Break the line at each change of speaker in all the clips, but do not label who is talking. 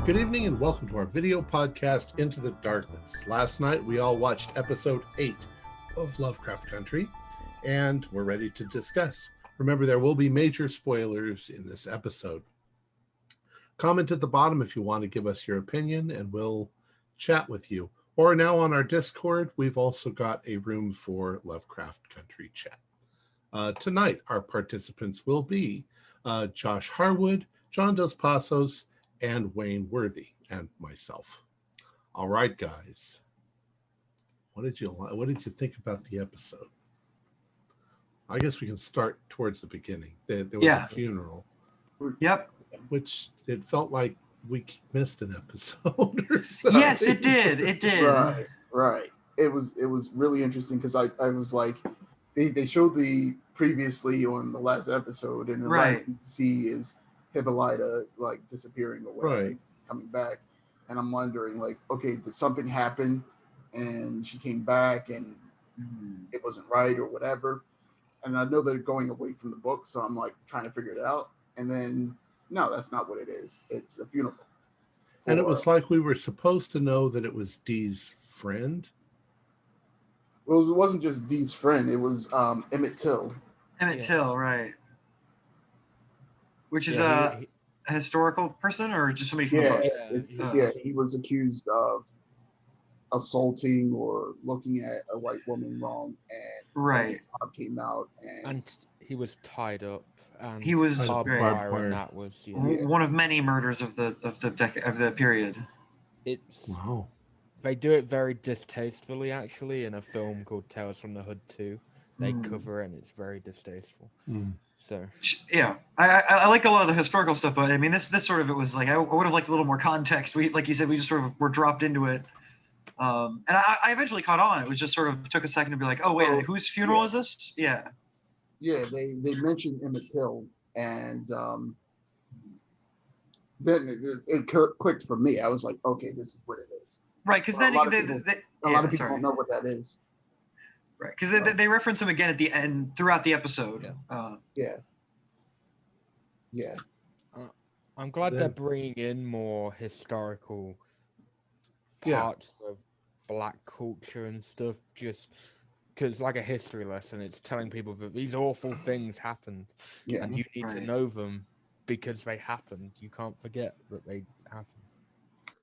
Good evening and welcome to our video podcast, Into the Darkness. Last night we all watched episode 8 of Lovecraft Country, and we're ready to discuss. Remember, there will be major spoilers in this episode. Comment at the bottom if you want to give us your opinion, and we'll chat with you. Or now on our Discord, we've also got a room for Lovecraft Country chat. Tonight, our participants will be Josh Harwood, John Dos Passos, and Wayne Worthy, and myself. All right, guys. What did you think about the episode? I guess we can start towards the beginning. There was a funeral.
Yep.
Which it felt like we missed an episode or so.
Yes, it did. It did.
Right. It was really interesting because I was like, they showed the previously on the last episode, and the last you see is Hippolyta like disappearing away, coming back, and I'm wondering like, okay, did something happen, and she came back and it wasn't right or whatever, and I know they're going away from the book, so I'm like trying to figure it out, and then no, that's not what it is. It's a funeral,
and it was like we were supposed to know that it was Dee's friend.
Well, it wasn't just Dee's friend; it was Emmett Till.
Till, right? Which is a historical person or just somebody from the book?
He was accused of assaulting or looking at a white woman wrong, and Bob came out and
he was tied up. And
he was
barbed wire, and that was
one of many murders of the period.
It's They do it very distastefully, actually, in a film called Tales from the Hood 2. They cover it, and it's very distasteful. So
yeah, I like a lot of the historical stuff, but I mean this sort of, it was like I would have liked a little more context. We, like you said, we just sort of were dropped into it, and I eventually caught on. It was just sort of took a second to be like, oh wait, whose funeral is this? Yeah,
they mentioned Emmett Till, and then it clicked for me. I was like, okay, this is what it is.
Right, because then
a lot of people don't know what that is.
Right, because they reference him again at the end throughout the episode.
I'm glad they're bringing in more historical parts of Black culture and stuff, just because, like a history lesson, it's telling people that these awful things happened, and you need to know them because they happened. You can't forget that they happened.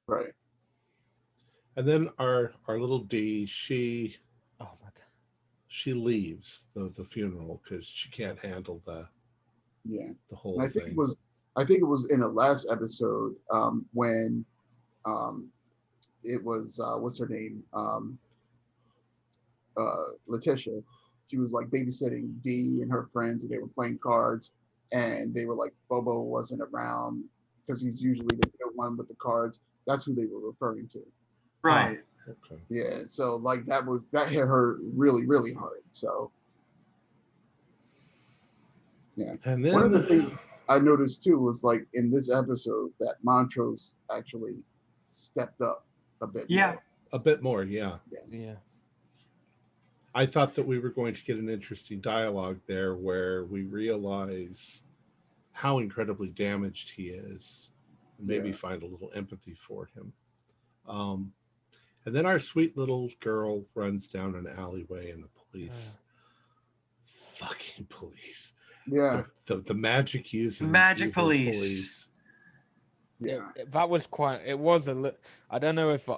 Right.
And then our little Dee, she leaves the funeral because she can't handle the whole thing.
I think it was in the last episode when it was what's her name, Letitia. She was like babysitting Dee and her friends, and they were playing cards, and they were like, Bobo wasn't around because he's usually the good one with the cards. That's who they were referring to.
Right.
Okay.
Yeah, so like that hit her really, really hard. So yeah. And then one of the things I noticed too was like in this episode that Montrose actually stepped up a bit. More.
A bit more, yeah. I thought that we were going to get an interesting dialogue there where we realize how incredibly damaged he is and maybe find a little empathy for him. And then our sweet little girl runs down an alleyway, and the police, fucking police.
Yeah.
The magic using
magic police.
Yeah.
That was quite, it was I don't know if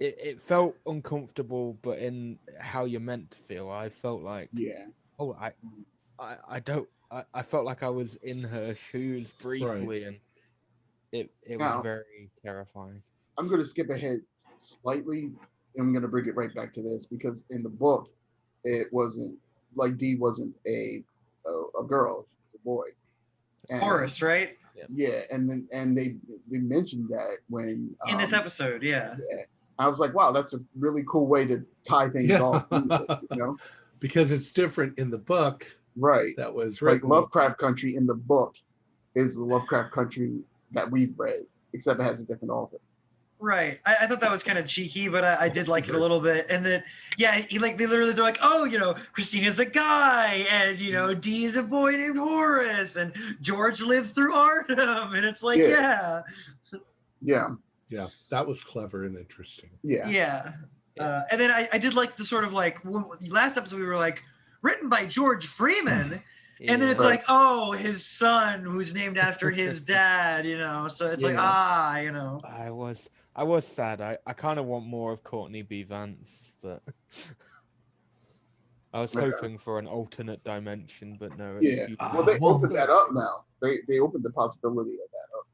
it felt uncomfortable, but in how you're meant to feel. I felt like, I felt like I was in her shoes briefly, and it was very terrifying.
I'm going to skip ahead slightly. I'm going to bring it right back to this because in the book, it wasn't like Dee wasn't a girl, she was a boy. And,
Forrest, right?
Yeah, and they mentioned that when
in this episode,
I was like, wow, that's a really cool way to tie things off,
because it's different in the book.
Right.
That was
like Lovecraft Country in the book is the Lovecraft Country that we've read, except it has a different author.
Right. I thought that was kind of cheeky, but I did like it a little bit. And then, they literally, they're like, oh, Christina's a guy, and, Dee is a boy named Horace, and George lives through Arnhem. And it's like,
Yeah.
Yeah, that was clever and interesting.
Yeah.
Yeah. And then I did like the sort of like last episode we were like written by George Freeman. And then it's
Right.
like, oh, his son, who's named after his dad, you know. So it's like, you know.
I was sad. I kind of want more of Courtney B. Vance, but I was hoping for an alternate dimension, but no. It's
Well, they opened that up now. They opened the possibility of that up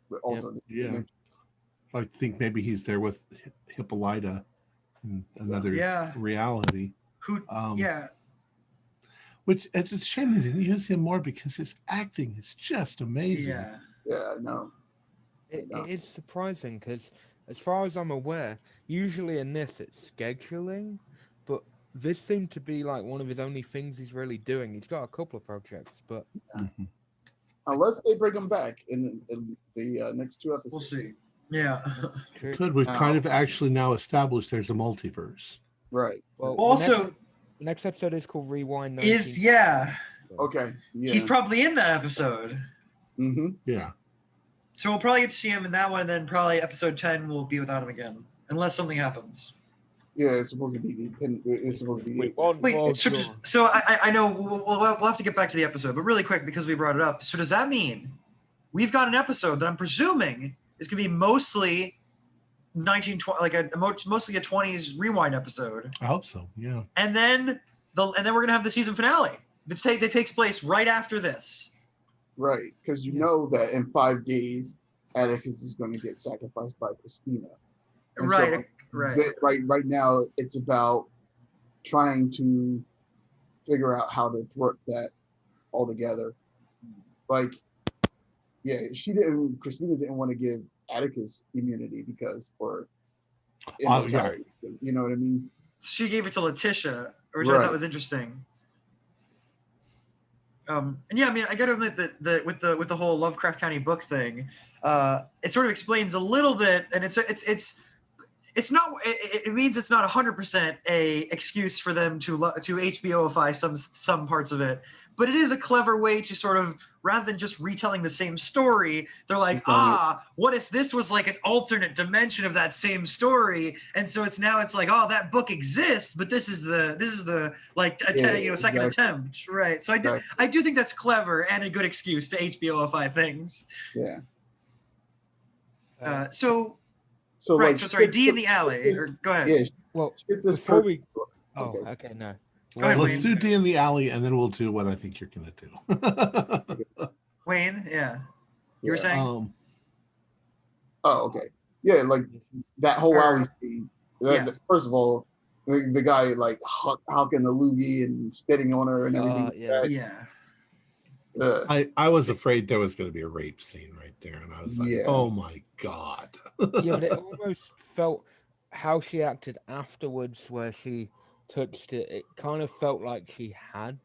with alternate dimension.
I think maybe he's there with Hippolyta in another reality. Which it's a shame they didn't use him more because his acting is just amazing.
Yeah, I know.
It is surprising because, as far as I'm aware, usually in this it's scheduling, but this seemed to be like one of his only things he's really doing. He's got a couple of projects, but
unless they bring him back in the next 2 episodes,
we'll see. Yeah,
we've kind of actually now established there's a multiverse,
right?
Well,
also.
The next episode is called Rewind.
Okay. Yeah.
He's
probably in that episode.
Mm-hmm.
Yeah.
So we'll probably get to see him in that one, and then probably episode 10 will be without him again, unless something happens.
Yeah, it's supposed to be
So I know we'll have to get back to the episode, but really quick because we brought it up. So does that mean we've got an episode that I'm presuming is going to be mostly 1920, like mostly a 20s rewind episode?
I hope so. Yeah.
And then we're gonna have the season finale that takes place right after this.
Right, because you know that in 5 days, Atticus is going to get sacrificed by Christina. And
right.
Right now, it's about trying to figure out how to thwart that altogether. Like, Christina didn't want to give Atticus immunity you know what I mean?
She gave it to Letitia, which I thought was interesting. And yeah, I mean, I gotta admit that with the whole Lovecraft County book thing, it sort of explains a little bit, and it means it's not 100% a excuse for them to HBOify some parts of it, but it is a clever way to sort of, rather than just retelling the same story, they're like, what if this was like an alternate dimension of that same story? And so it's like, oh, that book exists, but this is the like second attempt, right? So I do think that's clever and a good excuse to HBOify things.
Yeah.
So
like,
sorry, D in the alley. Go ahead.
Yeah.
Well,
before we.
Okay, no.
Let's do D in the alley, and then we'll do what I think you're going to do.
Wayne, you were saying?
Okay. Yeah, like that whole alley scene. First of all, the guy like hucking a loogie and spitting on her and everything.
I was afraid there was going to be a rape scene right there, and I was like, oh my God.
Yeah, but it almost felt how she acted afterwards, where she touched it. It kind of felt like she had,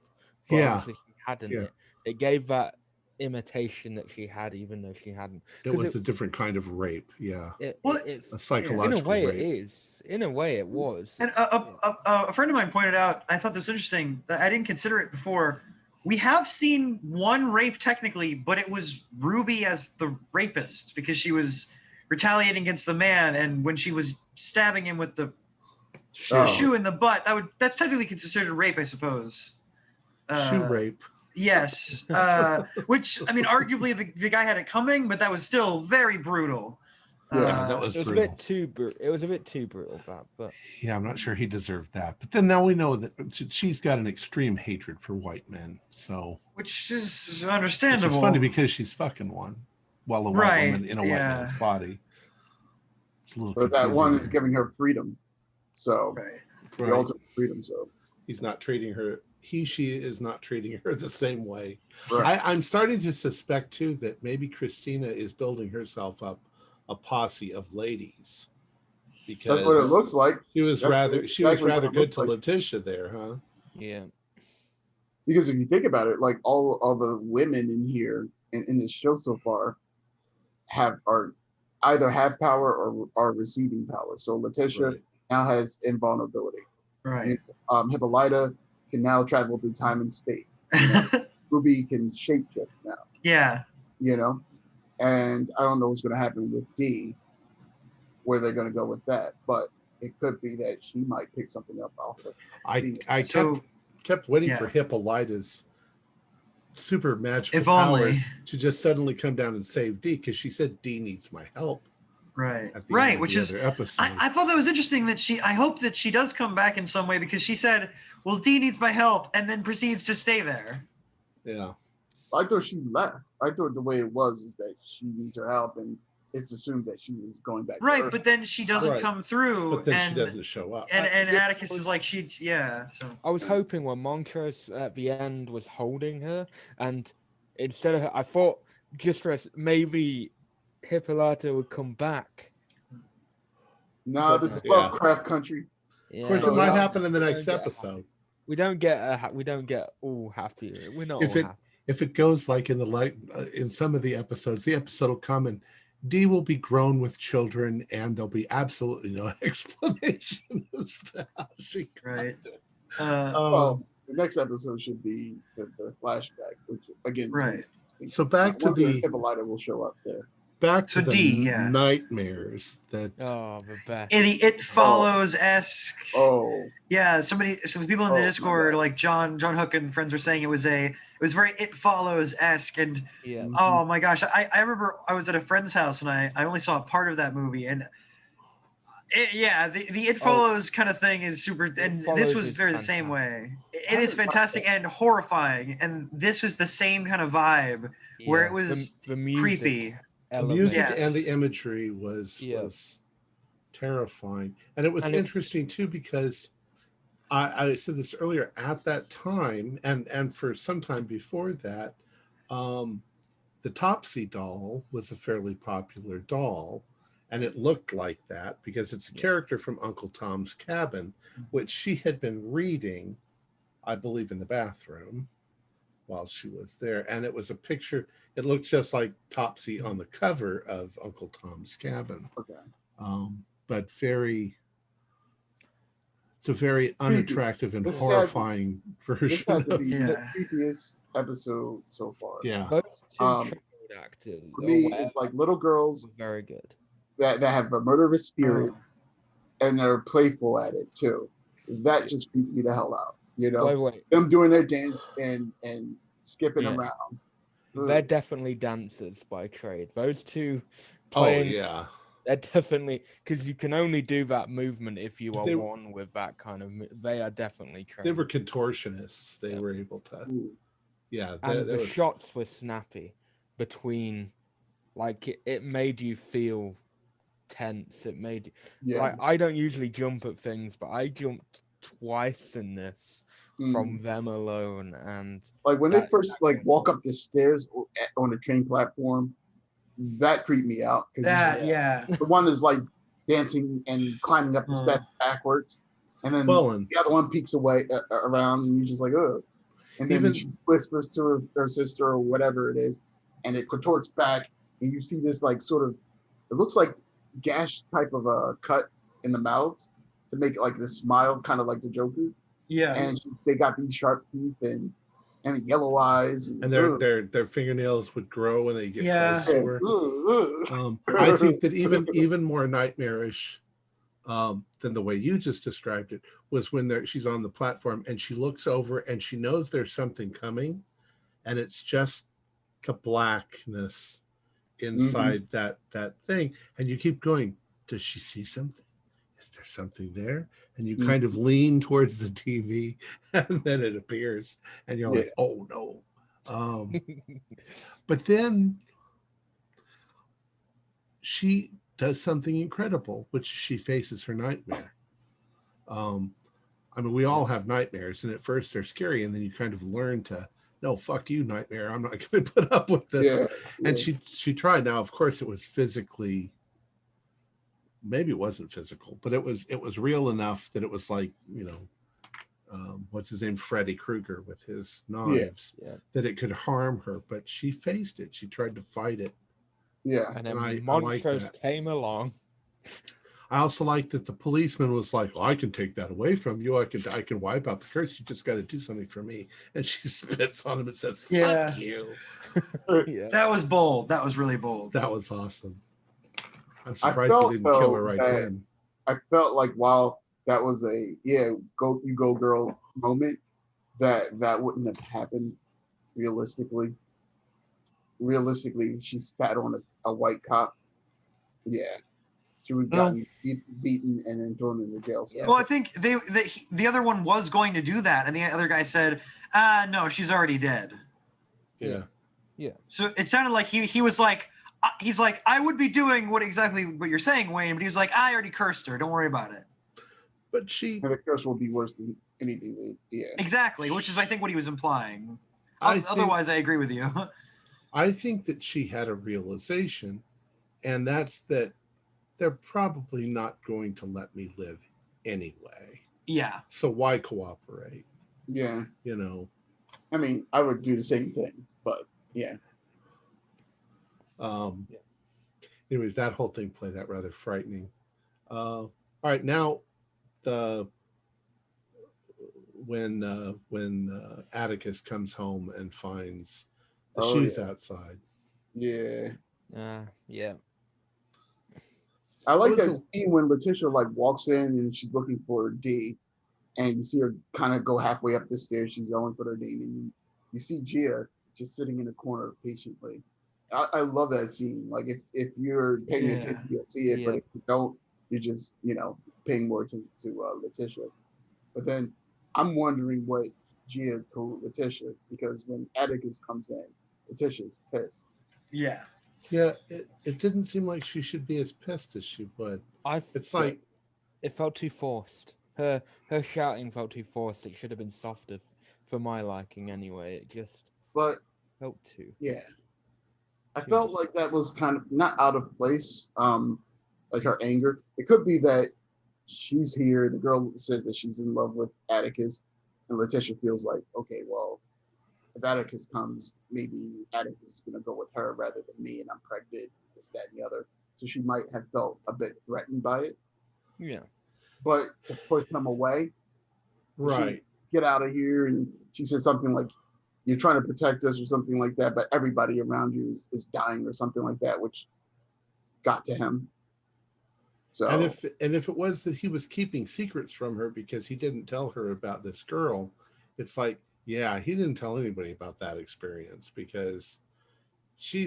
but obviously she hadn't. It gave that imitation that she had, even though she hadn't.
It was a different kind of rape. Yeah, a psychological
in a way
rape.
It is. In a way, it was.
And a friend of mine pointed out, I thought this was interesting, that I didn't consider it before. We have seen one rape technically, but it was Ruby as the rapist because she was retaliating against the man, and when she was stabbing him with the shoe in the butt, that's technically considered rape, I suppose.
Shoe rape.
Yes. Which, I mean, arguably the guy had it coming, but that was still very brutal.
That was brutal.
It was a bit too brutal, but
yeah, I'm not sure he deserved that. But then now we know that she's got an extreme hatred for white men, so
which is understandable.
Which is funny because she's fucking one, a white woman in a white man's body. It's a little.
But that one is giving her freedom, so the ultimate freedom. So
he's not treating her. She is not treating her the same way.
Right.
I'm starting to suspect too that maybe Christina is building herself up a posse of ladies, because
that's what it looks like.
She was rather good to Letitia there, huh?
Yeah.
Because if you think about it, like all the women in here in this show so far are either have power or are receiving power. So Letitia now has invulnerability.
Right.
Hippolyta can now travel through time and space. Ruby can shapeshift now.
Yeah.
You know? And I don't know what's going to happen with D, where they're going to go with that. But it could be that she might pick something up off of
I kept waiting for Hippolyta's super magical powers to just suddenly come down and save D, because she said D needs my help.
Right.
At the end of
which
the
is
other episode.
I thought that was interesting that I hope that she does come back in some way, because she said, well, D needs my help, and then proceeds to stay there.
Yeah.
I thought she left. I thought the way it was is that she needs her help, and it's assumed that she was going back.
Right,
to Earth.
but then she doesn't come through.
But then she doesn't show up.
And Atticus is like, So
I was hoping when Montrose at the end was holding her, and instead of her, I thought just maybe Hippolyta would come back.
No, this is Lovecraft Country.
Yeah. Of course, it might happen in the next episode.
We don't get all happy. We're not all happy.
If it goes like in some of the episodes will come and D will be grown with children, and there'll be absolutely no explanation as to how she got it.
Well, the next episode should be the flashback, which again,
right.
So back to the
Hippolyta will show up there.
Back to the nightmares that
the best.
It Follows-esque.
Oh.
Yeah, some people in the Discord, like John Hook and friends, were saying it was very It Follows-esque, and oh my gosh, I remember I was at a friend's house and I only saw a part of that movie, and the It Follows kind of thing is super, and this was very the same way. It is fantastic and horrifying, and this was the same kind of vibe where it was
the music.
Creepy.
The music and the imagery was terrifying. And it was interesting too, because I said this earlier, at that time and for some time before that, the Topsy doll was a fairly popular doll, and it looked like that because it's a character from Uncle Tom's Cabin, which she had been reading, I believe, in the bathroom while she was there. And it was a picture. It looked just like Topsy on the cover of Uncle Tom's Cabin.
Okay.
But it's a very unattractive and horrifying version.
This had to be the creepiest episode so far.
Yeah.
Actors,
for me, it's like little girls
very good
that have a murderous spirit and they're playful at it too. That just creeps me the hell out. You know, them doing their dance and skipping around.
They're definitely dancers by trade. Those two playing, they're definitely, because you can only do that movement if you are one with that kind of. They are definitely trained.
They were contortionists. They were able to.
And the shots were snappy between, like it made you feel tense. It made like I don't usually jump at things, but I jumped twice in this. From them alone, and
like when they first walk up the stairs on the train platform, that creeped me out. The one is like dancing and climbing up the steps backwards, and then the other one peeks away around, and you're just like, oh. And then she whispers to her sister or whatever it is, and it contorts back, and you see this like sort of, it looks like gash type of a cut in the mouth to make it like this smile, kind of like the Joker.
Yeah,
and they got these sharp teeth and yellow eyes,
and their fingernails would grow when they get closer. I think that even more nightmarish than the way you just described it was when she's on the platform and she looks over and she knows there's something coming, and it's just the blackness inside that thing, and you keep going. Does she see something? Is there something there? And you kind of lean towards the TV, and then it appears, and you're like, oh no. But then she does something incredible, which she faces her nightmare. I mean, we all have nightmares, and at first they're scary, and then you kind of learn to, no, fuck you, nightmare. I'm not going to put up with this. And she tried. Now, of course, it was physically. Maybe it wasn't physical, but it was real enough that it was like, what's his name, Freddy Krueger with his knives, that it could harm her. But she faced it. She tried to fight it.
Yeah,
and then Montrose came along.
I also like that the policeman was like, "Oh, I can take that away from you. I can wipe out the curse. You just got to do something for me." And she spits on him and says, "Fuck you."
Yeah.
That was bold. That was really bold.
That was awesome. I'm
I
surprised he
felt
didn't kill her
though
right
that
then.
I felt like while that was a go girl moment, that wouldn't have happened realistically. Realistically, she spat on a white cop. Yeah, she would have gotten beaten and then thrown in the jail cell.
Well, I think the other one was going to do that, and the other guy said, no, she's already dead.
Yeah.
Yeah.
So it sounded like he was like, he's like, I would be doing exactly what you're saying, Wayne, but he was like, I already cursed her. Don't worry about it.
But she...
And the curse will be worse than anything. Yeah.
Exactly, which is, I think, what he was implying.
I
Otherwise, I agree with you.
I think that she had a realization, and that's that they're probably not going to let me live anyway.
Yeah.
So why cooperate?
Yeah.
You know?
I mean, I would do the same thing, but yeah.
Anyways, that whole thing played out rather frightening. All right, now when Atticus comes home and finds the shoes outside.
Yeah.
Yeah.
I like that scene when Letitia like walks in and she's looking for D, and you see her kind of go halfway up the stairs. She's going for her name, and you see Gia just sitting in the corner patiently. I love that scene. Like if you're paying attention, you'll see it, but if you don't, you're just paying more attention to Letitia. But then I'm wondering what Gia told Letitia, because when Atticus comes in, Letitia's pissed.
Yeah.
Yeah, it didn't seem like she should be as pissed as she would. It's like
it felt too forced. Her shouting felt too forced. It should have been softer for my liking anyway. It just felt too.
Yeah. I felt like that was kind of not out of place, like her anger. It could be that she's here, the girl says that she's in love with Atticus, and Letitia feels like, okay, well, if Atticus comes, maybe Atticus is going to go with her rather than me, and I'm pregnant, this, that, and the other. So she might have felt a bit threatened by it.
Yeah.
But to push him away,
right,
get out of here, and she said something like, you're trying to protect us or something like that, but everybody around you is dying or something like that, which got to him. So
and if it was that he was keeping secrets from her because he didn't tell her about this girl, it's like, yeah, he didn't tell anybody about that experience because she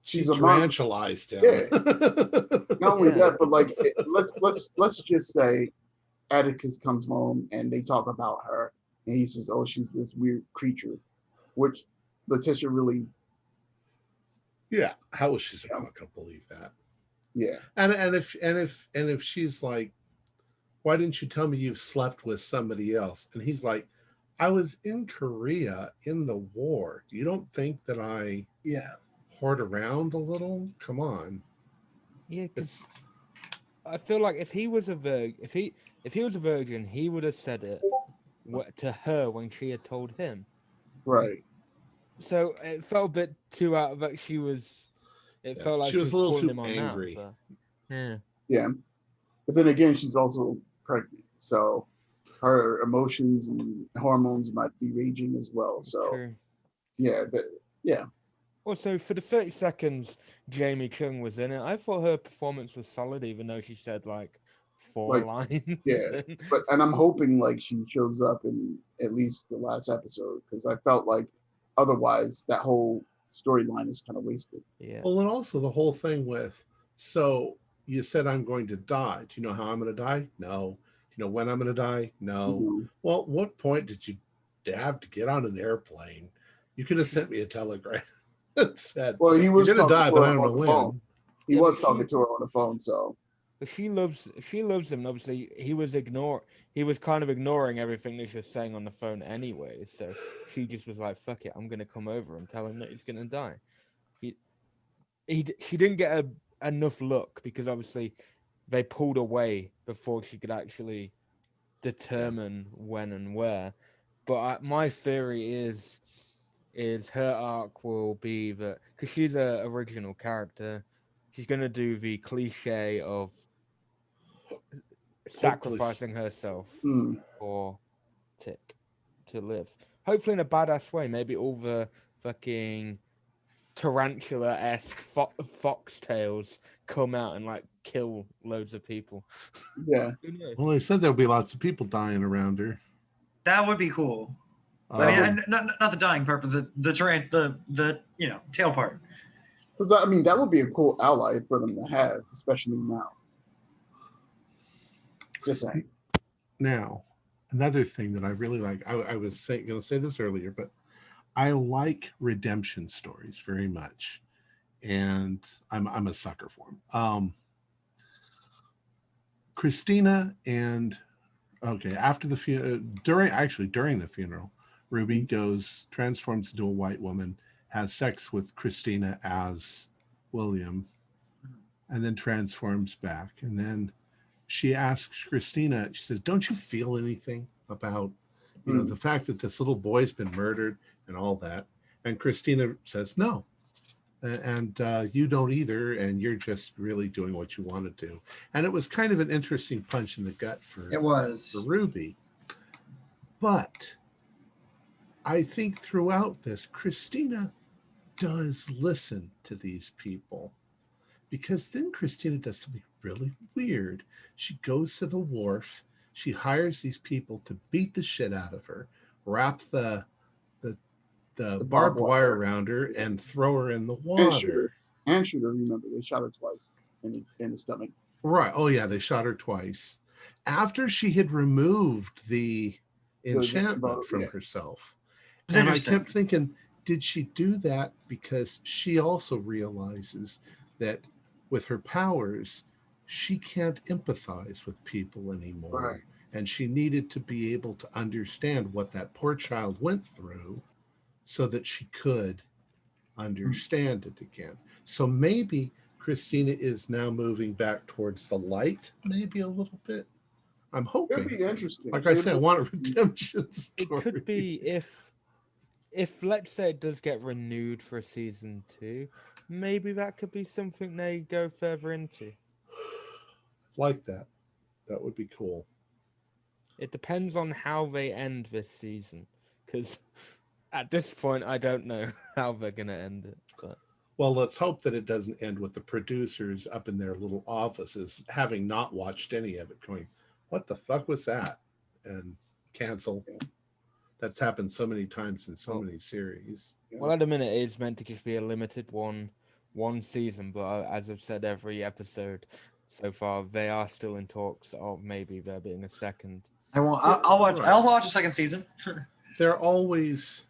tarantualized him.
Yeah. Not only that, but like let's just say Atticus comes home and they talk about her, and he says, "Oh, she's this weird creature," which Letitia really.
Yeah, how was she not gonna believe that?
Yeah,
and if she's like, why didn't you tell me you've slept with somebody else? And he's like, I was in Korea in the war. You don't think that I hoard around a little? Come on.
Yeah, because I feel like if he was a virgin, if he was a virgin, he would have said it to her when she had told him.
Right.
So it felt a bit too out of it. She was. It felt like
she was a little too
him on
angry.
that, but,
yeah, but then again, she's also pregnant, so her emotions and hormones might be raging as well. So
true.
yeah.
Also, for the 30 seconds Jamie Chung was in it, I thought her performance was solid, even though she said like 4 lines.
Yeah, and I'm hoping like she shows up in at least the last episode, because I felt like otherwise that whole storyline is kind of wasted.
Yeah.
Well, and also the whole thing with, so you said I'm going to die. Do you know how I'm going to die? No. Do you know when I'm going to die? No.
Mm-hmm.
Well, at what point did you have to get on an airplane? You could have sent me a telegram that said,
well, he was
going to die, but I don't know when.
Phone. He was talking to her on the phone, so.
But she loves him. Obviously, he was kind of ignoring everything that she was saying on the phone anyway. So she just was like, "Fuck it, I'm gonna come over and tell him that he's gonna die." She didn't get enough look because obviously they pulled away before she could actually determine when and where. But my theory is her arc will be that because she's a original character. she's gonna do the cliche of sacrificing herself for Tick to live. Hopefully in a badass way. Maybe all the fucking tarantula-esque foxtails come out and like kill loads of people.
Yeah.
Well, they said there'll be lots of people dying around her.
That would be cool. I mean, not the dying part, but the tail part.
Because I mean, that would be a cool ally for them to have, especially now. Just saying.
Now, another thing that I really like, I was going to say this earlier, but I like redemption stories very much, and I'm a sucker for them. Christina and after the during the funeral, Ruby transforms into a white woman, has sex with Christina as William, and then transforms back. And then she asks Christina, she says, "Don't you feel anything about, the fact that this little boy's been murdered and all that?" And Christina says, "No. And you don't either, and you're just really doing what you want to do." And it was kind of an interesting punch in the gut for Ruby. But I think throughout this, Christina does listen to these people, because then Christina does something really weird. She goes to the wharf. She hires these people to beat the shit out of her, wrap the barbed wire around her, and throw her in the water.
And shoot her. Remember, they shot her twice in the stomach.
Right. Oh yeah, they shot her twice after she had removed the enchantment from herself. And I kept thinking, did she do that because she also realizes that with her powers, she can't empathize with people anymore,
right,
and she needed to be able to understand what that poor child went through, so that she could understand it again. So maybe Christina is now moving back towards the light, maybe a little bit. I'm hoping.
It'd be interesting.
Like I said, I want a redemption story.
It could be if let's say it does get renewed for season 2, maybe that could be something they go further into.
Like that. That would be cool.
It depends on how they end this season, because at this point, I don't know how they're going to end it. But...
Well, let's hope that it doesn't end with the producers up in their little offices, having not watched any of it, going, "What the fuck was that?" and cancel. That's happened so many times in so many series.
Well, at the minute, it's meant to just be a limited one season, but as I've said every episode so far, they are still in talks of maybe there being a second.
I'll watch a second season.
They're always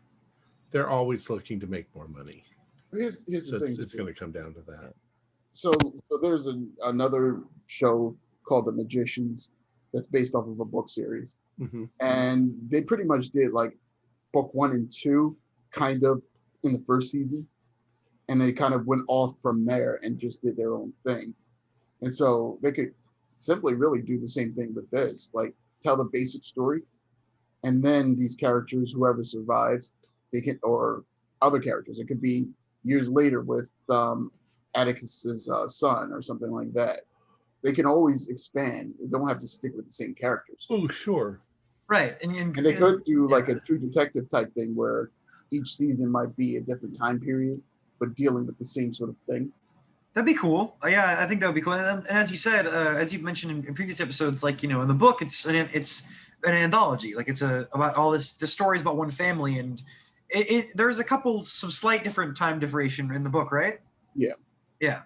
looking to make more money.
Here's the thing.
It's going to come down to that.
So there's another show called The Magicians that's based off of a book series.
Mm-hmm.
And they pretty much did like book 1 and 2 kind of in the first season. And they kind of went off from there and just did their own thing. And so they could simply really do the same thing with this, like tell the basic story. And then these characters, whoever survives, they can, or other characters, it could be years later with Atticus's son or something like that. They can always expand. They don't have to stick with the same characters.
Oh, sure.
Right.
And they could do like a True Detective type thing where each season might be a different time period, but dealing with the same sort of thing.
That'd be cool. Yeah, I think that would be cool. And as you said, as you've mentioned in previous episodes, like, in the book, it's an anthology. Like, it's about all the stories about one family, and there's some slight different time differentiation in the book, right?
Yeah.
Yeah.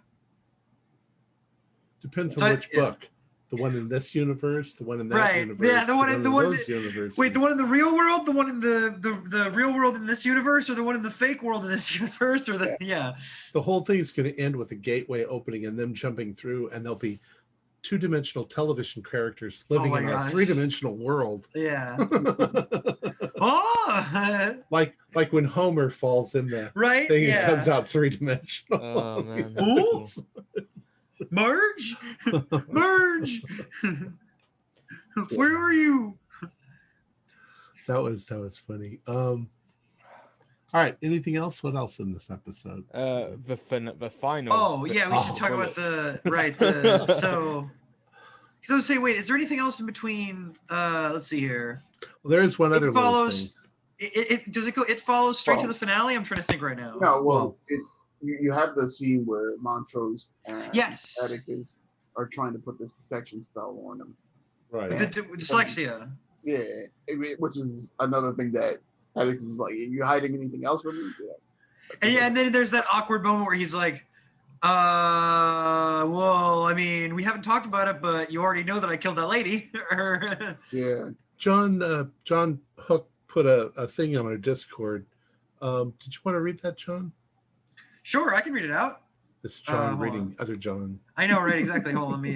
Depends on which book. The one in this universe, the one in that universe.
Yeah, the one in
those universes.
Wait, the one in the real world, the one in the real world in this universe, or the one in the fake world in this universe, or the
The whole thing is going to end with a gateway opening and them jumping through, and there'll be 2-dimensional television characters living in a 3-dimensional world.
Yeah.
like when Homer falls in the thing and comes out 3-dimensional.
Oh man.
Ooh. Marge? Where are you?
That was funny. All right. Anything else? What else in this episode?
The final.
Oh yeah, we should talk about So I was saying, wait, is there anything else in between? Let's see here.
Well, there is one other
It follows.
little thing.
It follows straight to the finale? I'm trying to think right now.
No, well, you have the scene where Montrose and Atticus are trying to put this protection spell on him.
Right.
The dyslexia.
Yeah, which is another thing that Atticus is like, are you hiding anything else from me?
Yeah. And then there's that awkward moment where he's like, well, I mean, we haven't talked about it, but you already know that I killed that lady.
Yeah.
John Hook put a thing on our Discord. Did you want to read that, John?
Sure, I can read it out.
This is John reading other John.
I know, right? Exactly. Hold on, let me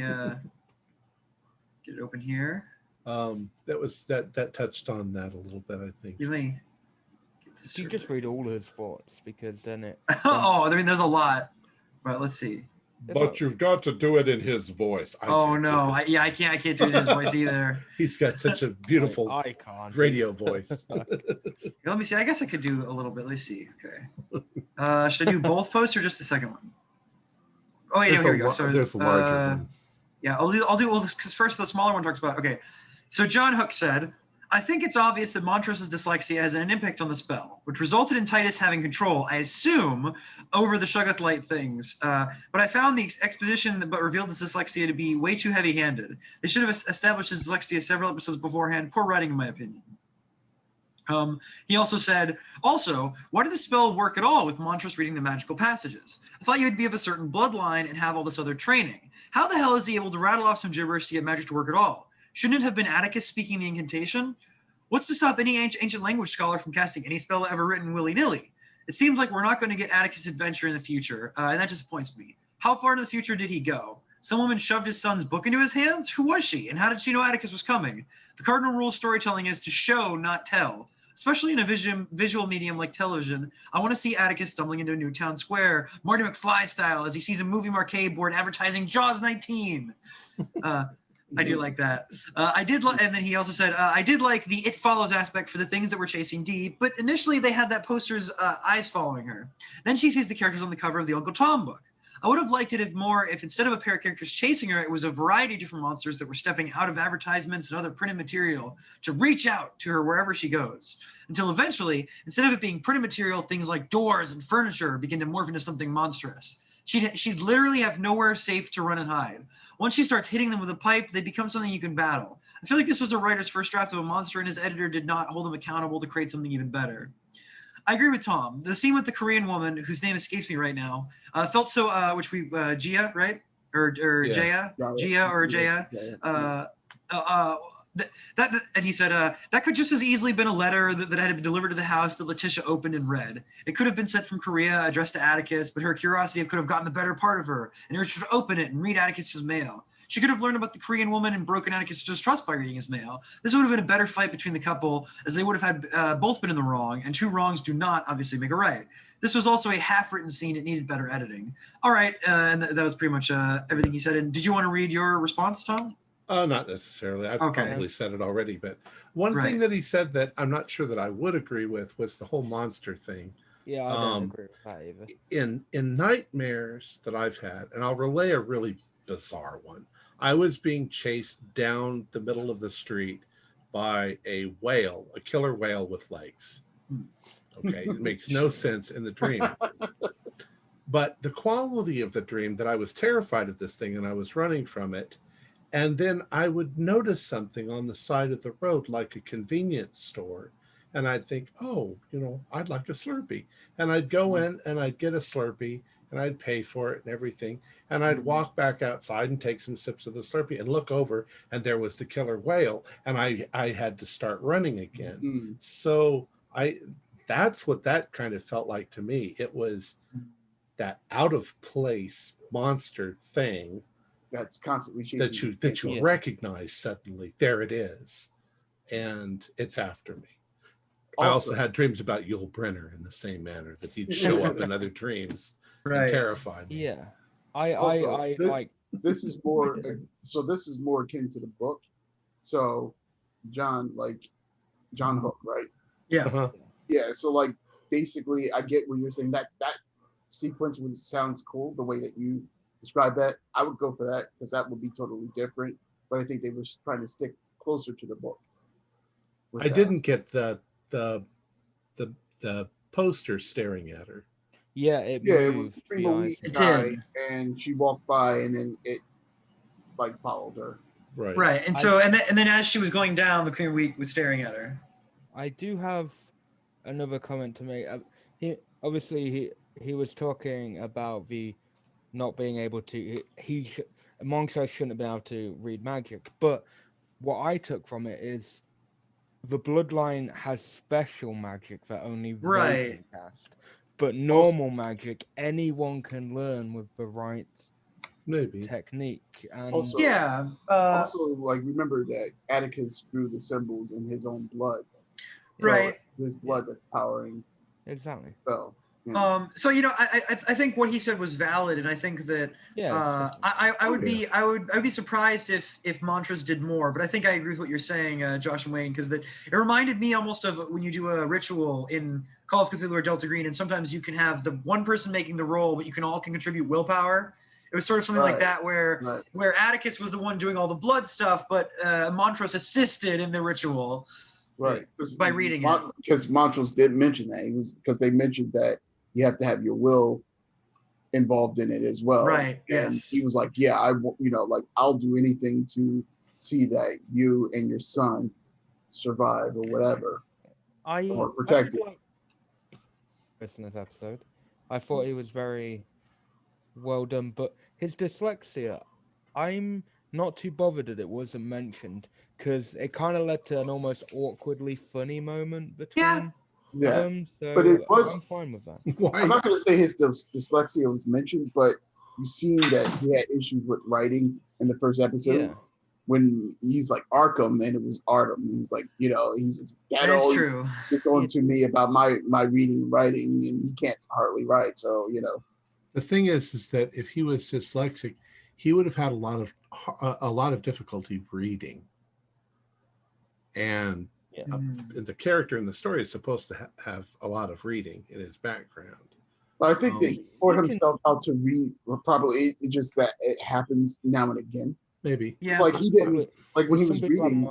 get it open here.
That touched on that a little bit, I think.
You
just read all his thoughts, because then it.
I mean, there's a lot. But let's see.
But you've got to do it in his voice.
I can't do it in his voice either.
He's got such a beautiful radio voice.
Let me see. I guess I could do a little bit. Let's see. Okay. Should I do both posts or just the second one? Oh, yeah, here we go. So
there's a larger one.
Yeah, I'll do all this because first the smaller one talks about. Okay, so John Hook said, I think it's obvious that Montrose's dyslexia has an impact on the spell, which resulted in Titus having control, I assume, over the Shoggoth Light things. But I found the exposition but revealed his dyslexia to be way too heavy-handed. They should have established his dyslexia several episodes beforehand. Poor writing, in my opinion. He also said, why did the spell work at all with Montrose reading the magical passages? I thought you would be of a certain bloodline and have all this other training. How the hell is he able to rattle off some gibberish to get magic to work at all? Shouldn't it have been Atticus speaking the incantation? What's to stop any ancient language scholar from casting any spell ever written willy-nilly? It seems like we're not going to get Atticus' adventure in the future, and that disappoints me. How far into the future did he go? Some woman shoved his son's book into his hands? Who was she, and how did she know Atticus was coming? The cardinal rule of storytelling is to show, not tell. Especially in a visual medium like television, I want to see Atticus stumbling into Newtown Square, Marty McFly style, as he sees a movie arcade board advertising Jaws 19. I do like that. And then he also said, I did like the It Follows aspect for the things that were chasing Dee, but initially they had that poster's eyes following her. Then she sees the characters on the cover of the Uncle Tom book. I would have liked it if instead of a pair of characters chasing her, it was a variety of different monsters that were stepping out of advertisements and other printed material to reach out to her wherever she goes. Until eventually, instead of it being printed material, things like doors and furniture begin to morph into something monstrous. She'd literally have nowhere safe to run and hide. Once she starts hitting them with a pipe, they become something you can battle. I feel like this was a writer's first draft of a monster, and his editor did not hold him accountable to create something even better. I agree with Tom. The scene with the Korean woman, whose name escapes me right now, felt so, Gia, right? Or Jaya? Gia or Jaya? And he said, that could just as easily been a letter that had been delivered to the house that Letitia opened and read. It could have been sent from Korea, addressed to Atticus, but her curiosity could have gotten the better part of her, and urged her to open it and read Atticus's mail. She could have learned about the Korean woman and broken Atticus' distrust by reading his mail. This would have been a better fight between the couple, as they would have had both been in the wrong, and two wrongs do not obviously make a right. This was also a half-written scene. It needed better editing. All right, and that was pretty much everything he said. And did you want to read your response, Tom?
Not necessarily. I've probably said it already, but one thing that he said that I'm not sure that I would agree with was the whole monster thing.
Yeah, I don't agree with that either.
In nightmares that I've had, and I'll relay a really bizarre one. I was being chased down the middle of the street by a whale, a killer whale with legs. Okay, it makes no sense in the dream. But the quality of the dream that I was terrified of this thing and I was running from it. And then I would notice something on the side of the road, like a convenience store. And I'd think, I'd like a Slurpee. And I'd go in and I'd get a Slurpee and I'd pay for it and everything. And I'd walk back outside and take some sips of the Slurpee and look over, and there was the killer whale. And I had to start running again. So that's what that kind of felt like to me. It was that out of place monster thing
that's constantly chasing
that you recognize suddenly. There it is, and it's after me. I also had dreams about Yul Brynner in the same manner, that he'd show up in other dreams and terrify me.
Yeah,
this is more. So this is more akin to the book. So John Hook, right?
Yeah.
Yeah. So basically, I get what you're saying. That sequence sounds cool. The way that you describe that, I would go for that because that would be totally different. But I think they were trying to stick closer to the book.
I didn't get the poster staring at her.
Yeah, it
it was
moved.
the
The
Cream of
eyes.
Wheat
It
guy,
did.
and she walked by, and then it like followed her.
Right.
Right. And so and then as she was going down, the Cream of Wheat was staring at her.
I do have another comment to make. He obviously he was talking about the not being able to. Monks shouldn't have been able to read magic, but what I took from it is the bloodline has special magic that only they
Right.
can cast. But normal magic, anyone can learn with the right
Maybe.
technique. And
Also,
Yeah.
also, like, remember that Atticus drew the symbols in his own blood. So
Right.
his blood that's powering
exactly.
spell.
So I think what he said was valid, and I think that
Yeah.
I would be surprised if mantras did more, but I think I agree with what you're saying, Josh and Wayne, because that it reminded me almost of when you do a ritual in Call of Cthulhu or Delta Green, and sometimes you can have the one person making the roll, but you can all contribute willpower. It was sort of something like that where Atticus was the one doing all the blood stuff, but Montrose assisted in the ritual.
Right.
By reading it.
Because Montrose did mention that. Because they mentioned that you have to have your will involved in it as well.
Right.
And
yes.
he was like, yeah, I'll do anything to see that you and your son survive or whatever. Or protect it.
Listeners episode. I thought he was very well done, but his dyslexia, I'm not too bothered that it wasn't mentioned because it kind of led to an almost awkwardly funny moment between them. So
but it was,
I'm fine with that.
I'm not going to say his dyslexia was mentioned, but you seen that he had issues with writing in the first episode when he's like Arkham and it was Artem. He's like, he's
true.
He's going to me about my reading and writing, and he can't hardly write. So
the thing is that if he was dyslexic, he would have had a lot of difficulty reading, and the character in the story is supposed to have a lot of reading in his background.
But I think that he taught himself how to read. Probably it's just that it happens now and again.
Maybe.
It's like he didn't when he was reading.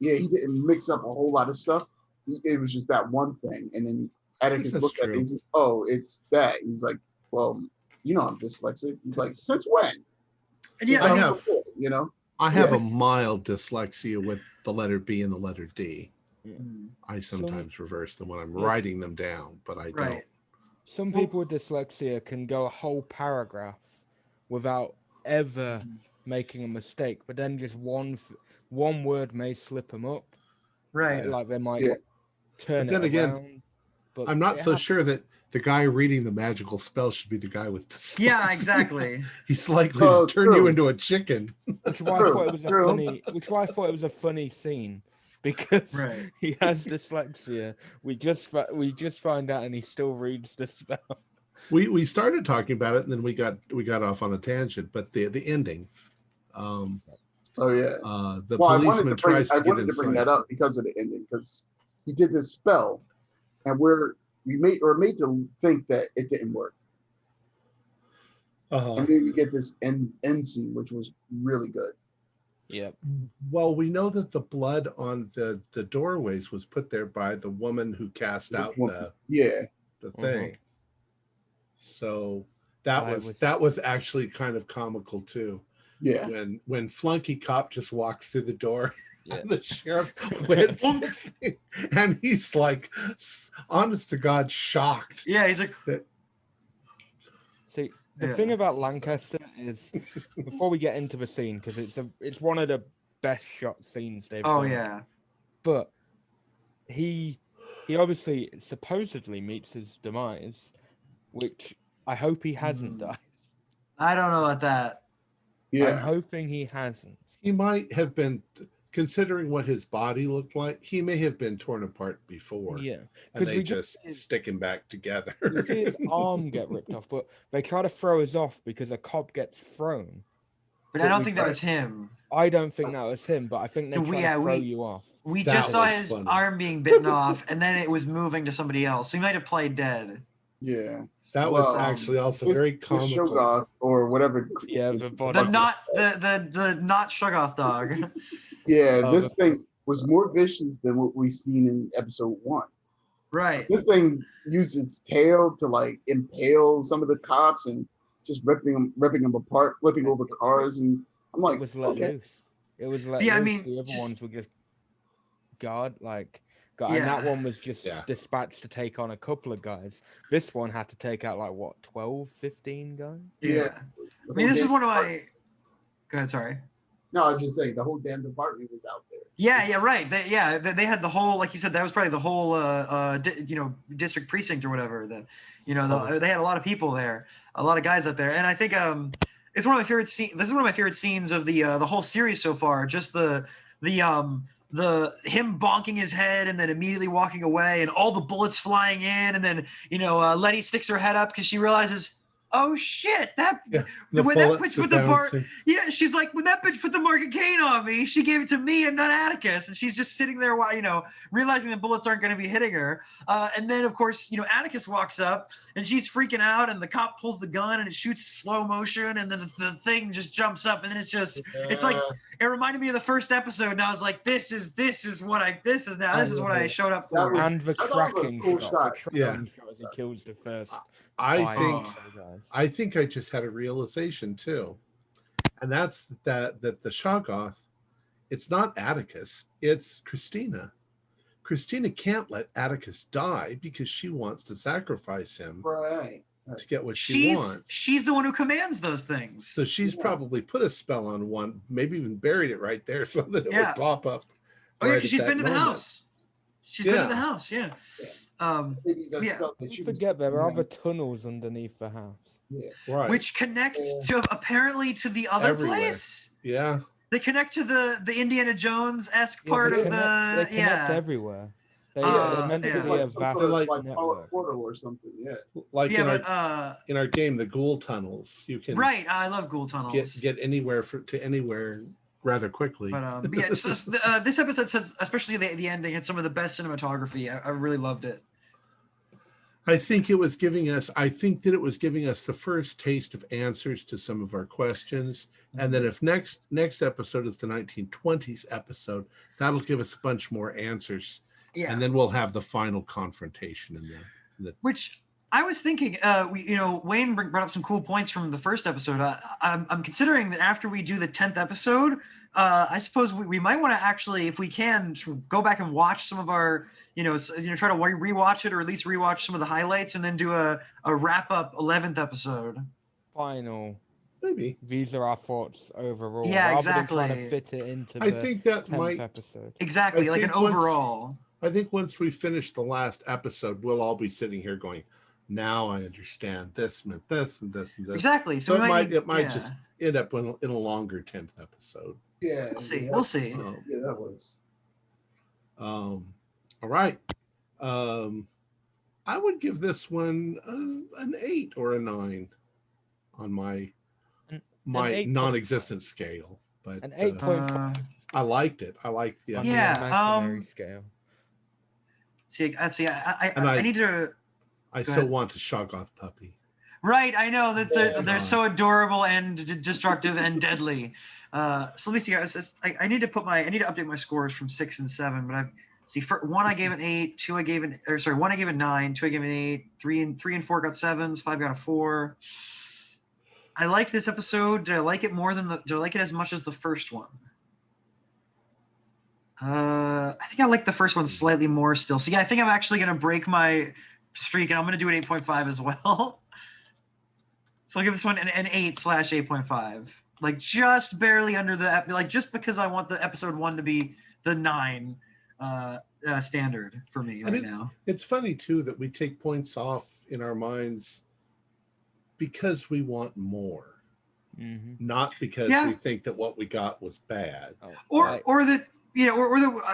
He didn't mix up a whole lot of stuff. It was just that one thing, and then Atticus looked at it and says, "Oh, it's that." He's like, "Well, I'm dyslexic." He's like, "Since when?"
I have a mild dyslexia with the letter B and the letter D. I sometimes reverse them when I'm writing them down, but I don't.
Some people with dyslexia can go a whole paragraph without ever making a mistake, but then just one word may slip them up.
Right.
Like they might turn
but then
it
again,
around. But
I'm not so sure that the guy reading the magical spell should be the guy with dyslexia.
Yeah, exactly.
He's likely to turn you into a chicken.
Which is why I thought it was a funny scene. Because he has dyslexia. We just find out and he still reads the spell.
We started talking about it and then we got off on a tangent, but the ending. The policeman tries to get inside.
I wanted to bring that up because of the ending, because he did this spell and we made to think that it didn't work. And then we get this end scene, which was really good.
Yep.
Well, we know that the blood on the doorways was put there by the woman who cast out the thing. So that was actually kind of comical too.
Yeah.
When Flunky Cop just walks through the door and the sheriff wins and he's like, honest to God, shocked.
Yeah, he's like
See, the thing about Lancaster is, before we get into the scene, because it's one of the best shot scenes they've done.
Oh yeah.
But he obviously supposedly meets his demise, which I hope he hasn't died.
I don't know about that.
Yeah.
I'm hoping he hasn't.
He might have been, considering what his body looked like, he may have been torn apart before.
Yeah.
And they just stick him back together.
You see his arm get ripped off, but they try to throw us off because a cop gets thrown.
but I don't think that was him.
I don't think that was him, but I think they try to throw you off.
We
That
just saw
was
his
funny.
arm being bitten off, and then it was moving to somebody else. So he might have played dead.
Yeah.
That was actually also very comical.
Shoggoth or whatever.
Yeah,
The not Shoggoth dog.
Yeah, this thing was more vicious than what we've seen in episode 1.
Right.
This thing used its tail to like impale some of the cops and just ripping them apart, flipping over cars, and I'm like,
it was let loose. It was let
Yeah, I
loose.
mean,
The other ones were just guard, and
Yeah.
that one was just dispatched to take on a couple of guys. This one had to take out 12, 15 guys.
Yeah. I mean, this is one of my. Go ahead. Sorry.
No, I'm just saying the whole damn department was out there.
Yeah, right. They had the whole, like you said, that was probably the whole, district precinct or whatever. They had a lot of people there, a lot of guys out there, and I think it's one of my favorite scenes. This is one of my favorite scenes of the whole series so far. Just the him bonking his head and then immediately walking away, and all the bullets flying in, and then Letty sticks her head up because she realizes, oh shit, when that bitch put she's like, when that bitch put the mark of Cain on me, she gave it to me and not Atticus, and she's just sitting there while realizing the bullets aren't going to be hitting her, and then of course Atticus walks up and she's freaking out, and the cop pulls the gun and it shoots slow motion, and then the thing just jumps up, and then it's like it reminded me of the first episode, and I was like, this is what I showed up for.
And the tracking shot.
Yeah.
As he kills the first.
I think I just had a realization too, and that's that the Shoggoth, it's not Atticus, it's Christina. Christina can't let Atticus die because she wants to sacrifice him to get what she wants.
She's the one who commands those things.
So she's probably put a spell on one, maybe even buried it right there so that it would pop up.
Oh yeah, she's been to the house. She's been to the house. Yeah.
Don't forget there are other tunnels underneath the house.
Yeah.
Right.
Which connect apparently to the other place.
Yeah.
They connect to the Indiana Jones-esque part of
They connect everywhere. They're meant to be a vast network.
Portal or something. Yeah.
Like in our game, the ghoul tunnels, you can
I love ghoul tunnels.
Get anywhere to anywhere rather quickly.
But this episode says, especially the ending, had some of the best cinematography. I really loved it.
I think that it was giving us the first taste of answers to some of our questions. And then if next episode is the 1920s episode, that'll give us a bunch more answers. Yeah. And then we'll have the final confrontation in the
which I was thinking, Wayne brought up some cool points from the first episode. I'm considering that after we do the 10th episode, I suppose we might want to actually, if we can, go back and watch some of our, try to rewatch it, or at least rewatch some of the highlights, and then do a wrap up 11th episode.
Final.
Maybe.
These are our thoughts overall.
Yeah,
exactly. Rather than trying to fit it into the 10th episode.
Exactly, like an overall.
I think once we finish the last episode, we'll all be sitting here going, now I understand this meant this and this and this.
Exactly.
So it might just end up in a longer 10th episode.
Yeah.
We'll see.
Yeah, that works.
All right. I would give this one an 8 or a 9 on my non-existent scale. But
an 8.5.
I liked it. I liked the
imaginary scale.
I need to.
I still want a Shoggoth puppy.
Right, I know that they're so adorable and destructive and deadly. So let me see. I need to update my scores from 6 and 7. But for 1 I gave an 8, 1 I gave an 9, 2 I gave an 8, 3 and 4 got 7s, 5 got a 4. I like this episode. Did I like it more than did I like it as much as the first one? I think I like the first one slightly more still. So yeah, I think I'm actually gonna break my streak, and I'm gonna do an 8.5 as well. So I'll give this one an 8/8.5, like just barely under just because I want the episode 1 to be the 9 standard for me now.
It's funny too that we take points off in our minds because we want more, not because we think that what we got was bad,
or that.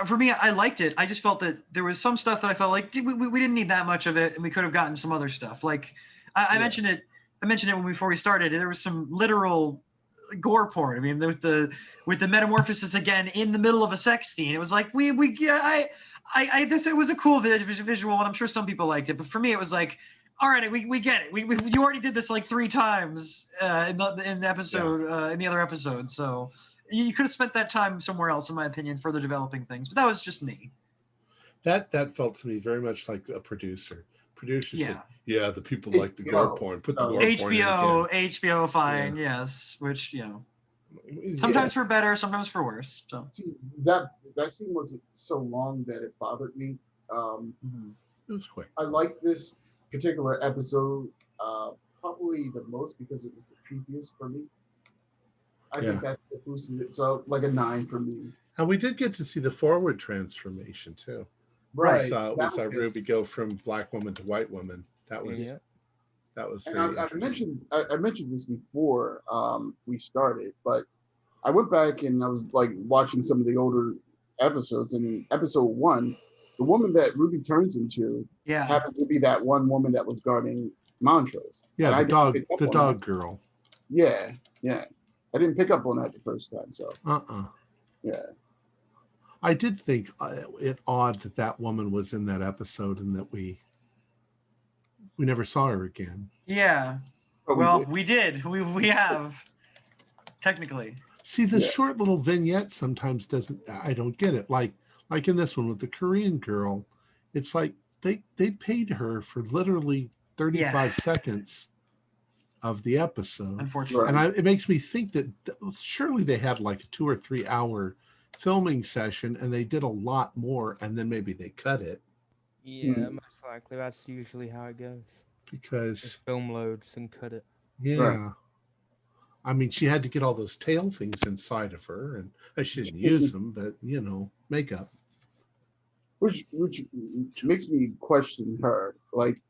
For me, I liked it. I just felt that there was some stuff that I felt like we didn't need that much of it, and we could have gotten some other stuff. Like I mentioned it before we started. There was some literal gore porn. I mean, with the metamorphosis again in the middle of a sex scene, it was like it was a cool visual, and I'm sure some people liked it, but for me, it was like, all right, we get it. You already did this like 3 times in the episode in the other episode, so you could have spent that time somewhere else, in my opinion, further developing things. But that was just me.
That felt to me very much like a producer. Producers said, yeah, the people like the gore porn. Put the gore porn in again.
HBO, fine, yes. Which, sometimes for better, sometimes for worse. So
see, that scene wasn't so long that it bothered me.
It was quick.
I like this particular episode probably the most because it was the creepiest for me. I think that boosted it. So like a 9 for me.
And we did get to see the forward transformation too.
Right.
We saw Ruby go from black woman to white woman. That was very interesting.
I mentioned this before we started, but I went back and I was like watching some of the older episodes. And in episode 1, the woman that Ruby turns into happens to be that one woman that was guarding Montrose.
Yeah, the dog girl.
Yeah. I didn't pick up on that the first time. So. Yeah.
I did think it odd that woman was in that episode and that we never saw her again.
Yeah. Well, we did. We have technically.
See, the short little vignette sometimes I don't get it. Like in this one with the Korean girl, it's like they paid her for literally 35 seconds of the episode.
Unfortunately.
And it makes me think that surely they had like a 2 or 3 hour filming session and they did a lot more and then maybe they cut it.
Yeah, most likely. That's usually how it goes.
Because
just film loads and cut it.
Yeah. Right. I mean, she had to get all those tail things inside of her, and I shouldn't use them, but makeup.
Which makes me question her. Like,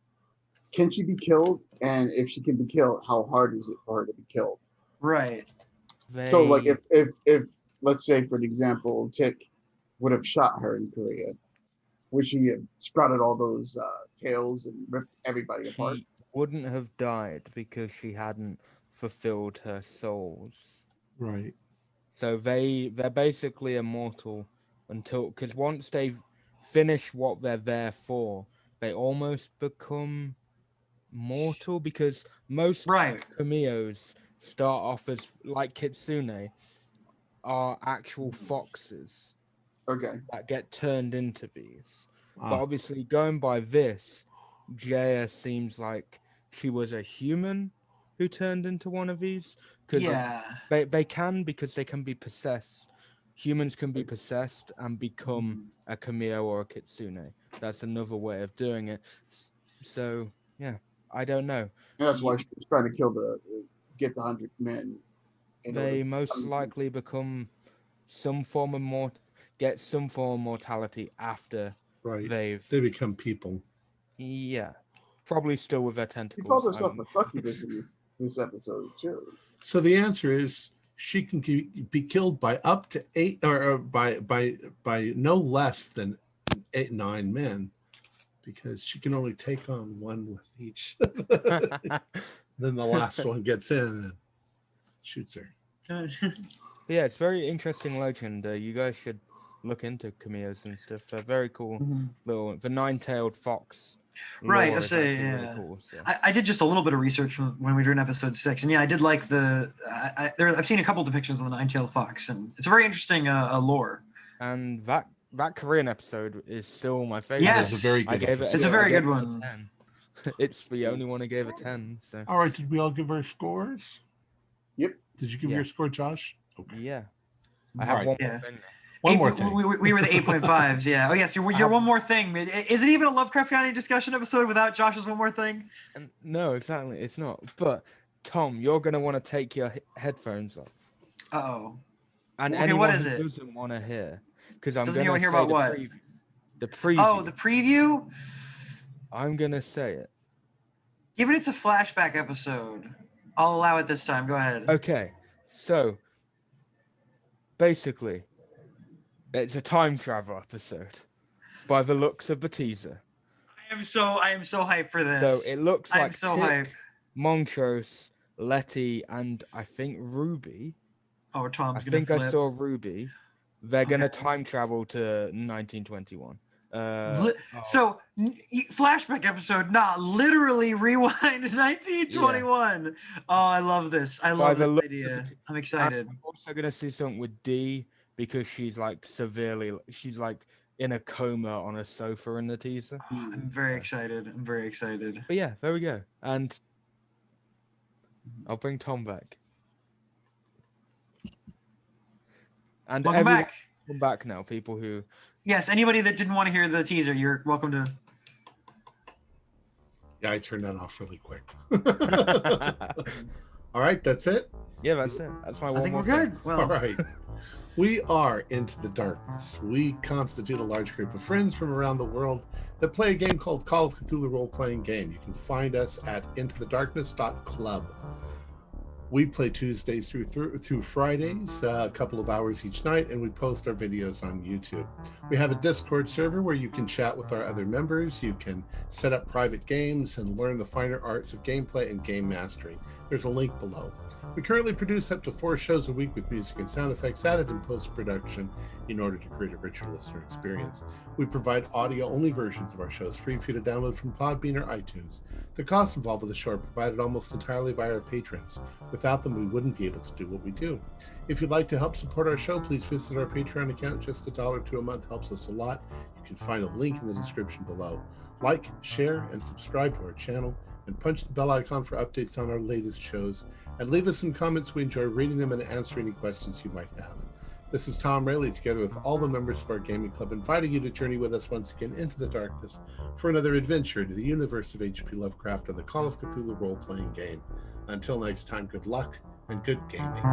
can she be killed? And if she can be killed, how hard is it for her to be killed?
Right.
So, like, if let's say, for example, Tick would have shot her in Korea, would she have sprouted all those tails and ripped everybody apart?
She wouldn't have died because she hadn't fulfilled her souls.
Right.
So they're basically immortal because once they finish what they're there for, they almost become mortal because most cameos start off as like Kitsune are actual foxes that get turned into these. But obviously going by this, Jaya seems like she was a human who turned into one of these. They can, because they can be possessed. Humans can be possessed and become a cameo or a kitsune. That's another way of doing it. So, yeah, I don't know.
And that's why she was trying to get the 100 men.
They most likely become some form of get some form of mortality after they
become people.
Yeah, probably still with their tentacles.
She called herself a succubus in this episode too.
So the answer is she can be killed by up to 8, or by no less than 9 men, because she can only take on one with each. Then the last one gets in and shoots her.
Yeah, it's very interesting legend. You guys should look into cameos and stuff. Very cool. The 9-tailed fox.
Right, I say, really cool, so. I did just a little bit of research when we were doing episode 6, and I did like I've seen a couple depictions of the 9-tailed fox, and it's a very interesting lore.
And that Korean episode is still my favorite.
Yes,
it's a very good.
It's a very good one.
It's the only one I gave a 10. So.
All right, did we all give our scores?
Yep.
Did you give your score, Josh?
Okay. Yeah. I have one more thing.
One more thing.
We were the 8.5s, yeah. Oh, yes, you're one more thing. Is it even a Lovecraft Country discussion episode without Josh's one more thing?
No, exactly. It's not. But, Tom, you're going to want to take your headphones off.
Uh-oh.
And anyone who doesn't want to hear. Because I'm going to say
about what?
The preview.
Oh, the preview?
I'm going to say it.
Given it's a flashback episode, I'll allow it this time. Go ahead.
Okay. So, basically, it's a time travel episode by the looks of the teaser.
I am so hyped for this.
So it looks like
hyped.
Montrose, Letty, and I think Ruby.
Oh, Tom's
I
gonna
think
flip.
I saw Ruby. They're gonna
Okay.
time travel to 1921.
So flashback episode, not literally rewind to 1921. Oh, I love this. I love this idea. I'm excited.
I'm also gonna see something with D because she's like she's like in a coma on a sofa in the teaser.
Oh, I'm very excited. I'm very excited.
But yeah, there we go. And I'll bring Tom back. And
Welcome back.
Come back now, people who.
Yes, anybody that didn't want to hear the teaser, you're welcome to.
Yeah, I turned that off really quick. All right, that's it.
Yeah, that's it. That's my one.
I think we're good. Well,
all right. We are Into the Darkness. We constitute a large group of friends from around the world that play a game called Call of Cthulhu role-playing game. You can find us at intothedarkness.club. We play Tuesdays through Fridays, a couple of hours each night, and we post our videos on YouTube. We have a Discord server where you can chat with our other members. You can set up private games and learn the finer arts of gameplay and game mastery. There's a link below. We currently produce up to 4 shows a week with music and sound effects added in post-production in order to create a richer listener experience. We provide audio-only versions of our shows free for you to download from Podbean or iTunes. The costs involved with the show are provided almost entirely by our patrons. Without them, we wouldn't be able to do what we do. If you'd like to help support our show, please visit our Patreon account. Just $1 a month helps us a lot. You can find a link in the description below. Like, share, and subscribe to our channel, and punch the bell icon for updates on our latest shows. And leave us some comments. We enjoy reading them and answering any questions you might have. This is Tom Rayleigh, together with all the members of our gaming club, inviting you to journey with us once again into the darkness for another adventure into the universe of H.P. Lovecraft and the Call of Cthulhu role-playing game. Until next time, good luck and good gaming.